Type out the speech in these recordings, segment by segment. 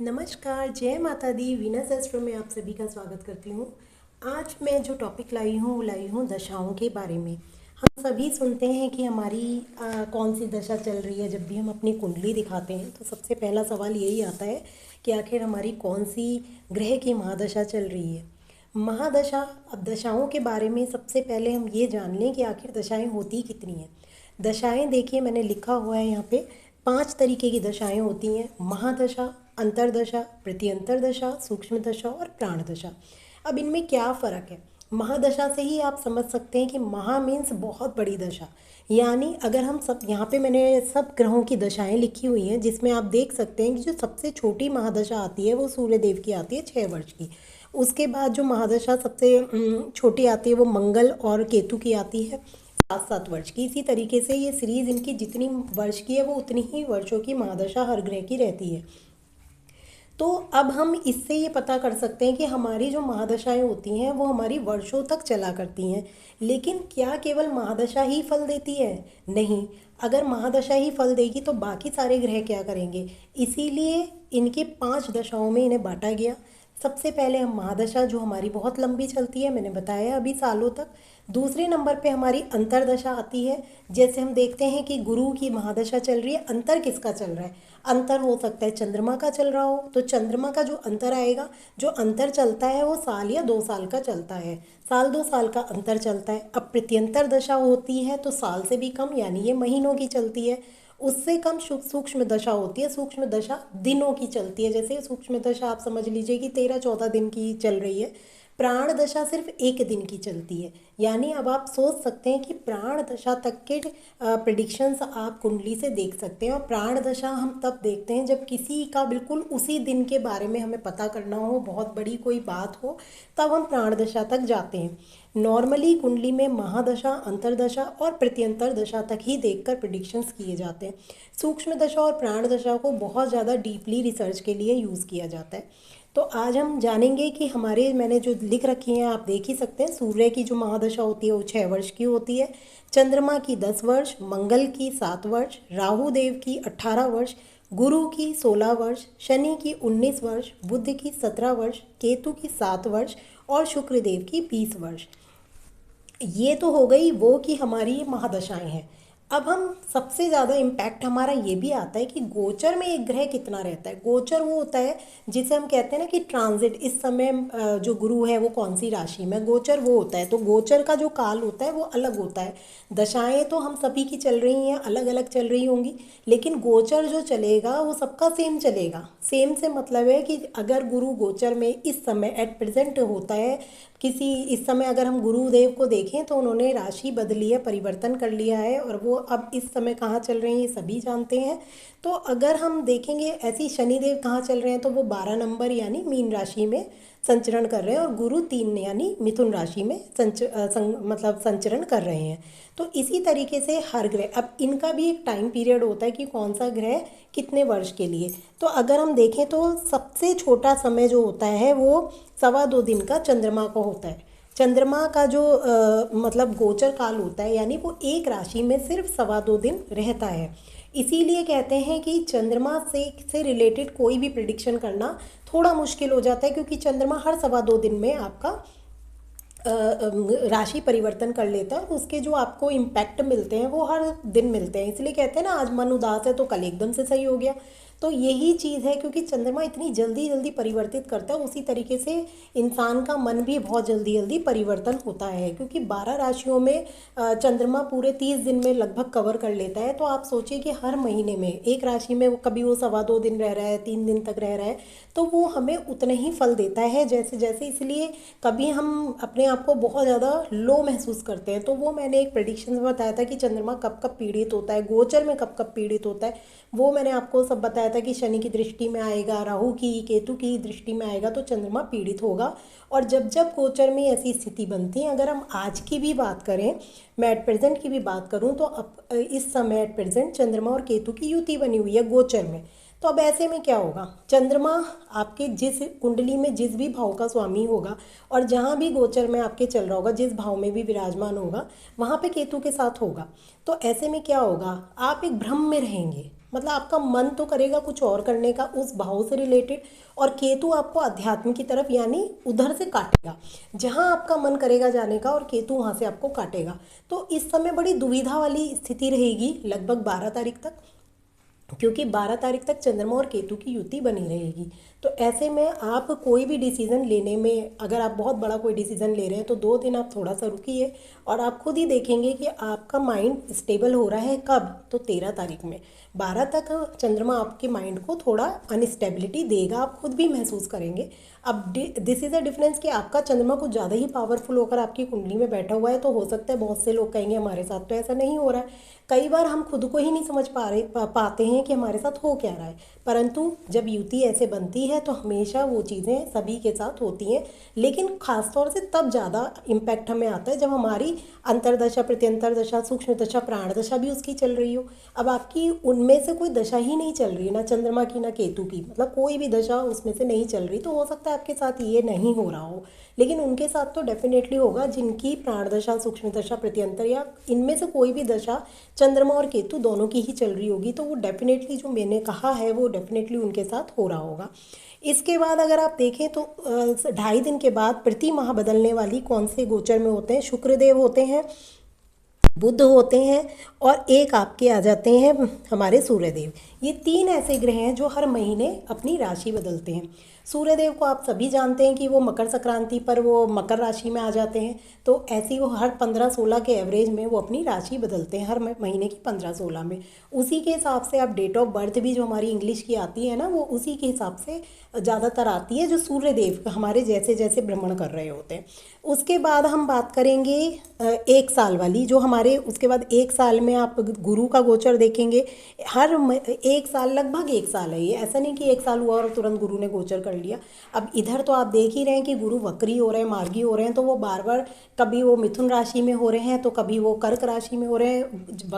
नमस्कार, जय माता दी। वीनस एस्ट्रो में आप सभी का स्वागत करती हूँ। आज मैं जो टॉपिक लाई हूँ वो लाई हूँ दशाओं के बारे में। हम सभी सुनते हैं कि हमारी कौन सी दशा चल रही है। जब भी हम अपनी कुंडली दिखाते हैं तो सबसे पहला सवाल यही आता है कि आखिर हमारी कौन सी ग्रह की महादशा चल रही है। महादशा, अब दशाओं के बारे में सबसे पहले हम ये जान लें कि आखिर दशाएं होती कितनी हैं। दशाएं देखिए, मैंने लिखा हुआ है यहाँ पे 5 तरीके की दशाएं होती हैं। महादशा, अंतरदशा, प्रत्यंतर दशा, सूक्ष्म दशा और प्राण दशा। अब इनमें क्या फ़र्क है? महादशा से ही आप समझ सकते हैं कि महा मीन्स बहुत बड़ी दशा। यानी अगर हम सब, यहाँ पे मैंने सब ग्रहों की दशाएं लिखी हुई हैं, जिसमें आप देख सकते हैं कि जो सबसे छोटी महादशा आती है वो सूर्य देव की आती है 6 वर्ष की। उसके बाद जो महादशा सबसे छोटी आती है वो मंगल और केतु की आती है 7-7 वर्ष की। इसी तरीके से ये सीरीज़ इनकी जितनी वर्ष की है वो उतनी ही वर्षों की महादशा हर ग्रह की रहती है। तो अब हम इससे ये पता कर सकते हैं कि हमारी जो महादशाएं होती हैं वो हमारी वर्षों तक चला करती हैं। लेकिन क्या केवल महादशा ही फल देती है? नहीं। अगर महादशा ही फल देगी तो बाकी सारे ग्रह क्या करेंगे? इसीलिए इनके 5 दशाओं में इन्हें बांटा गया। सबसे पहले हम महादशा, जो हमारी बहुत लंबी चलती है, मैंने बताया अभी सालों तक। दूसरे नंबर पे हमारी अंतरदशा आती है। जैसे हम देखते हैं कि गुरु की महादशा चल रही है, अंतर किसका चल रहा है? अंतर हो सकता है चंद्रमा का चल रहा हो, तो चंद्रमा का जो अंतर आएगा, जो अंतर चलता है वो साल या 2 साल का चलता है। साल 2 साल का अंतर चलता है। अब प्रत्यंतर दशा होती है तो साल से भी कम, यानी ये महीनों की चलती है। उससे कम सूक्ष्म दशा होती है। सूक्ष्म दशा दिनों की चलती है। जैसे सूक्ष्म दशा आप समझ लीजिए कि 13-14 दिन की चल रही है। प्राण दशा सिर्फ 1 दिन की चलती है। यानी अब आप सोच सकते हैं कि प्राण दशा तक के प्रिडिक्शंस आप कुंडली से देख सकते हैं। और प्राण दशा हम तब देखते हैं जब किसी का बिल्कुल उसी दिन के बारे में हमें पता करना हो, बहुत बड़ी कोई बात हो, तब हम प्राण दशा तक जाते हैं। नॉर्मली कुंडली में महादशा, अंतरदशा और प्रत्यंतर दशा तक ही देखकर प्रिडिक्शंस किए जाते हैं। सूक्ष्म दशा और प्राण दशा को बहुत ज़्यादा डीपली रिसर्च के लिए यूज़ किया जाता है। तो आज हम जानेंगे कि हमारे, मैंने जो लिख रखी हैं आप देख ही सकते हैं। सूर्य की जो महादशा होती है वो 6 वर्ष की होती है, चंद्रमा की 10 वर्ष, मंगल की 7 वर्ष, राहु देव की 18 वर्ष, गुरु की 16 वर्ष, शनि की 19 वर्ष, बुध की 17 वर्ष, केतु की 7 वर्ष और शुक्र देव की 20 वर्ष। ये तो हो गई वो कि हमारी महादशाएं हैं। अब हम सबसे ज़्यादा इम्पैक्ट हमारा ये भी आता है कि गोचर में एक ग्रह कितना रहता है। गोचर वो होता है जिसे हम कहते हैं ना कि ट्रांजिट, इस समय जो गुरु है वो कौन सी राशि में, गोचर वो होता है। तो गोचर का जो काल होता है वो अलग होता है। दशाएं तो हम सभी की चल रही हैं, अलग अलग चल रही होंगी, लेकिन गोचर जो चलेगा वो सबका सेम चलेगा। सेम से मतलब है कि अगर गुरु गोचर में इस समय एट प्रेजेंट होता है, किसी इस समय अगर हम गुरुदेव को देखें तो उन्होंने राशि बदली है, परिवर्तन कर लिया है, और वो अब इस समय कहाँ चल रहे हैं ये सभी जानते हैं। तो अगर हम देखेंगे ऐसी शनिदेव कहाँ चल रहे हैं तो वो 12 नंबर यानी मीन राशि में संचरण कर रहे हैं, और गुरु 3 यानी मिथुन राशि में मतलब संचरण कर रहे हैं। तो इसी तरीके से हर ग्रह, अब इनका भी एक टाइम पीरियड होता है कि कौन सा ग्रह कितने वर्ष के लिए। तो अगर हम देखें तो सबसे छोटा समय जो होता है वो 2.25 दिन का चंद्रमा को होता है। चंद्रमा का जो मतलब गोचर काल होता है, यानी वो एक राशि में सिर्फ 2.25 दिन रहता है। इसीलिए कहते हैं कि चंद्रमा से रिलेटेड कोई भी प्रिडिक्शन करना थोड़ा मुश्किल हो जाता है, क्योंकि चंद्रमा हर 2.25 दिन में आपका राशि परिवर्तन कर लेता है। उसके जो आपको इम्पैक्ट मिलते हैं वो हर दिन मिलते हैं। इसलिए कहते हैं ना, आज मन उदास है तो कल एकदम से सही हो गया। तो यही चीज़ है, क्योंकि चंद्रमा इतनी जल्दी जल्दी परिवर्तित करता है, उसी तरीके से इंसान का मन भी बहुत जल्दी जल्दी परिवर्तन होता है। क्योंकि 12 राशियों में चंद्रमा पूरे 30 दिन में लगभग कवर कर लेता है। तो आप सोचिए कि हर महीने में एक राशि में कभी वो 2.25 दिन रह रहा है, 3 दिन तक रह रहा है, तो वो हमें उतने ही फल देता है जैसे जैसे। इसलिए कभी हम अपने आप को बहुत ज़्यादा लो महसूस करते हैं, तो वो मैंने एक प्रेडिक्शन में बताया था कि चंद्रमा कब कब पीड़ित होता है, गोचर में कब कब पीड़ित होता है, वो मैंने आपको सब बताया था कि शनि की दृष्टि में आएगा, राहु की, केतु की दृष्टि में आएगा तो चंद्रमा पीड़ित होगा। और जब जब गोचर में ऐसी स्थिति बनती है, अगर हम आज की भी बात करें, मैं एट प्रेजेंट की भी बात करूं, तो अब इस समय एट प्रेजेंट चंद्रमा और केतु की युति बनी हुई है गोचर में। तो अब ऐसे में क्या होगा, चंद्रमा आपके जिस कुंडली में जिस भी भाव का स्वामी होगा, और जहाँ भी गोचर में आपके चल रहा होगा, जिस भाव में भी विराजमान होगा, वहाँ पे केतु के साथ होगा। तो ऐसे में क्या होगा, आप एक भ्रम में रहेंगे। मतलब आपका मन तो करेगा कुछ और करने का उस भाव से रिलेटेड, और केतु आपको अध्यात्म की तरफ यानी उधर से काटेगा, जहाँ आपका मन करेगा जाने का और केतु वहाँ से आपको काटेगा। तो इस समय बड़ी दुविधा वाली स्थिति रहेगी लगभग 12 तारीख तक, क्योंकि 12 तारीख तक चंद्रमा और केतु की युति बनी रहेगी। तो ऐसे में आप कोई भी डिसीज़न लेने में, अगर आप बहुत बड़ा कोई डिसीज़न ले रहे हैं तो 2 दिन आप थोड़ा सा रुकिए, और आप खुद ही देखेंगे कि आपका माइंड स्टेबल हो रहा है। कब? तो 13 तारीख में। 12 तक चंद्रमा आपके माइंड को थोड़ा अनस्टेबिलिटी देगा, आप खुद भी महसूस करेंगे। अब दिस इज़ अ डिफरेंस कि आपका चंद्रमा कुछ ज़्यादा ही पावरफुल होकर आपकी कुंडली में बैठा हुआ है, तो हो सकता है बहुत से लोग कहेंगे हमारे साथ तो ऐसा नहीं हो रहा है। कई बार हम खुद को ही नहीं समझ पाते हैं कि हमारे साथ हो क्या रहा है, परंतु जब युति ऐसे बनती है तो हमेशा वो चीज़ें सभी के साथ होती हैं, लेकिन खासतौर से तब ज़्यादा इम्पैक्ट हमें आता है जब हमारी अंतर्दशा, प्रत्यंतर दशा, सूक्ष्म दशा, प्राण दशा भी उसकी चल रही हो। अब आपकी उनमें से कोई दशा ही नहीं चल रही, ना चंद्रमा की ना केतु की, मतलब कोई भी दशा उसमें से नहीं चल रही, तो हो सकता है आपके साथ ये नहीं हो रहा हो, लेकिन उनके साथ तो डेफिनेटली होगा जिनकी प्राण दशा, सूक्ष्म दशा, प्रत्यंतर या इनमें से कोई भी दशा चंद्रमा और केतु दोनों की ही चल रही होगी, तो वो डेफिनेटली जो मैंने कहा है वो डेफिनेटली उनके साथ हो रहा होगा। इसके बाद अगर आप देखें तो 2.5 दिन के बाद प्रति माह बदलने वाली कौन से गोचर में होते हैं? शुक्रदेव होते हैं, बुध होते हैं, और एक आपके आ जाते हैं हमारे सूर्यदेव। ये 3 ऐसे ग्रह हैं जो हर महीने अपनी राशि बदलते हैं। सूर्यदेव को आप सभी जानते हैं कि वो मकर संक्रांति पर वो मकर राशि में आ जाते हैं, तो ऐसी वो हर 15-16 के एवरेज में वो अपनी राशि बदलते हैं, हर महीने की 15-16 में। उसी के हिसाब से आप डेट ऑफ बर्थ भी जो हमारी इंग्लिश की आती है ना, वो उसी के हिसाब से ज़्यादातर आती है जो सूर्यदेव हमारे जैसे जैसे भ्रमण कर रहे होते हैं। उसके बाद हम बात करेंगे 1 साल वाली, जो हमारे उसके बाद 1 साल में आप गुरु का गोचर देखेंगे। हर 1 साल, लगभग 1 साल है ये, ऐसा नहीं कि 1 साल हुआ और तुरंत गुरु ने गोचर कर लिया। अब इधर तो आप देख ही रहे हैं कि गुरु वक्री हो रहे हैं, मार्गी हो रहे हैं, तो वो बार बार कभी वो मिथुन राशि में हो रहे हैं तो कभी वो कर्क राशि में हो रहे हैं।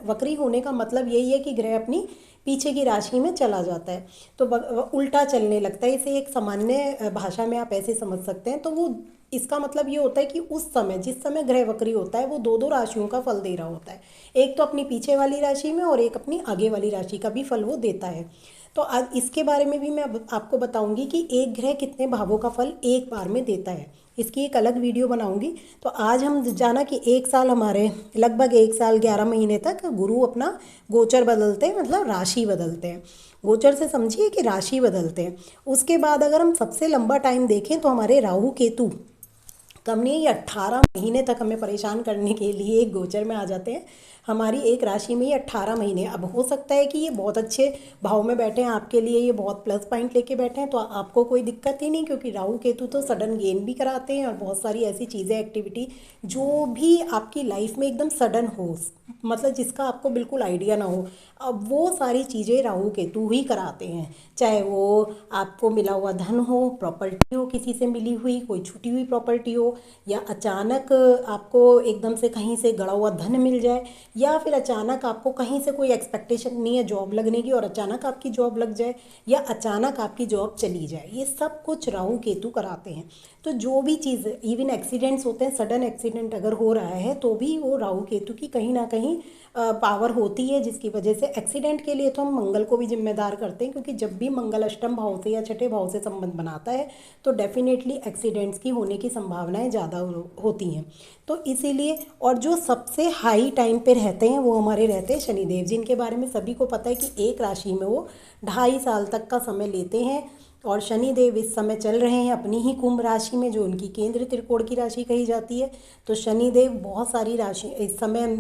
वक्री होने का मतलब यही है कि ग्रह अपनी पीछे की राशि में चला जाता है, तो उल्टा चलने लगता है। इसे एक सामान्य भाषा में आप ऐसे समझ सकते हैं। तो वो इसका मतलब ये होता है कि उस समय, जिस समय ग्रह वक्री होता है, वो 2-2 राशियों का फल दे रहा होता है, एक तो अपनी पीछे वाली राशि में और एक अपनी आगे वाली राशि का भी फल वो देता है। तो आज इसके बारे में भी मैं आपको बताऊंगी कि एक ग्रह कितने भावों का फल एक बार में देता है, इसकी एक अलग वीडियो बनाऊंगी। तो आज हम जाना कि 1 साल हमारे, लगभग 1 साल 11 महीने तक गुरु अपना गोचर बदलते हैं, मतलब राशि बदलते हैं। गोचर से समझिए कि राशि बदलते हैं। उसके बाद अगर हम सबसे लंबा टाइम देखें तो हमारे राहु केतु कम नहीं, ये 18 महीने तक हमें परेशान करने के लिए एक गोचर में आ जाते हैं। हमारी एक राशि में ये 18 महीने। अब हो सकता है कि ये बहुत अच्छे भाव में बैठे हैं, आपके लिए ये बहुत प्लस पॉइंट लेके बैठे हैं, तो आपको कोई दिक्कत ही नहीं, क्योंकि राहु केतु तो सडन गेन भी कराते हैं और बहुत सारी ऐसी चीज़ें, एक्टिविटी जो भी आपकी लाइफ में एकदम सडन हो, मतलब जिसका आपको बिल्कुल आइडिया ना हो, अब वो सारी चीज़ें राहु केतु ही कराते हैं। चाहे वो आपको मिला हुआ धन हो, प्रॉपर्टी हो, किसी से मिली हुई कोई छूटी हुई प्रॉपर्टी हो, या अचानक आपको एकदम से कहीं से गड़ा हुआ धन मिल जाए, या फिर अचानक आपको कहीं से कोई एक्सपेक्टेशन नहीं है जॉब लगने की और अचानक आपकी जॉब लग जाए, या अचानक आपकी जॉब चली जाए, ये सब कुछ राहु केतु कराते हैं। तो जो भी चीज़, इवन एक्सीडेंट्स होते हैं, सडन एक्सीडेंट अगर हो रहा है तो भी वो राहु केतु की कहीं ना कहीं पावर होती है, जिसकी वजह से एक्सीडेंट के लिए तो हम मंगल को भी जिम्मेदार करते हैं, क्योंकि जब भी मंगल अष्टम भाव से या छठे भाव से संबंध बनाता है तो डेफिनेटली एक्सीडेंट्स की होने की संभावनाएं ज़्यादा होती हैं। तो इसीलिए, और जो सबसे हाई टाइम पे रहते हैं वो हमारे रहते हैं शनिदेव, जिनके बारे में सभी को पता है कि एक राशि में वो 2.5 साल तक का समय लेते हैं। और शनिदेव इस समय चल रहे हैं अपनी ही कुंभ राशि में, जो उनकी केंद्र त्रिकोण की राशि कही जाती है। तो शनिदेव बहुत सारी राशि इस समय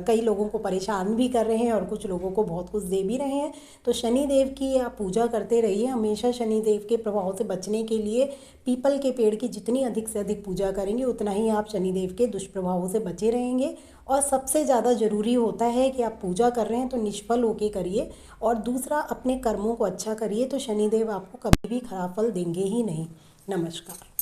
कई लोगों को परेशान भी कर रहे हैं और कुछ लोगों को बहुत कुछ दे भी रहे हैं। तो शनिदेव की आप पूजा करते रहिए हमेशा। शनिदेव के प्रभाव से बचने के लिए पीपल के पेड़ की जितनी अधिक से अधिक पूजा करेंगे उतना ही आप शनिदेव के दुष्प्रभावों से बचे रहेंगे। और सबसे ज़्यादा ज़रूरी होता है कि आप पूजा कर रहे हैं तो निष्फल होके करिए, और दूसरा अपने कर्मों को अच्छा करिए, तो शनिदेव आपको कभी भी खराब फल देंगे ही नहीं। नमस्कार।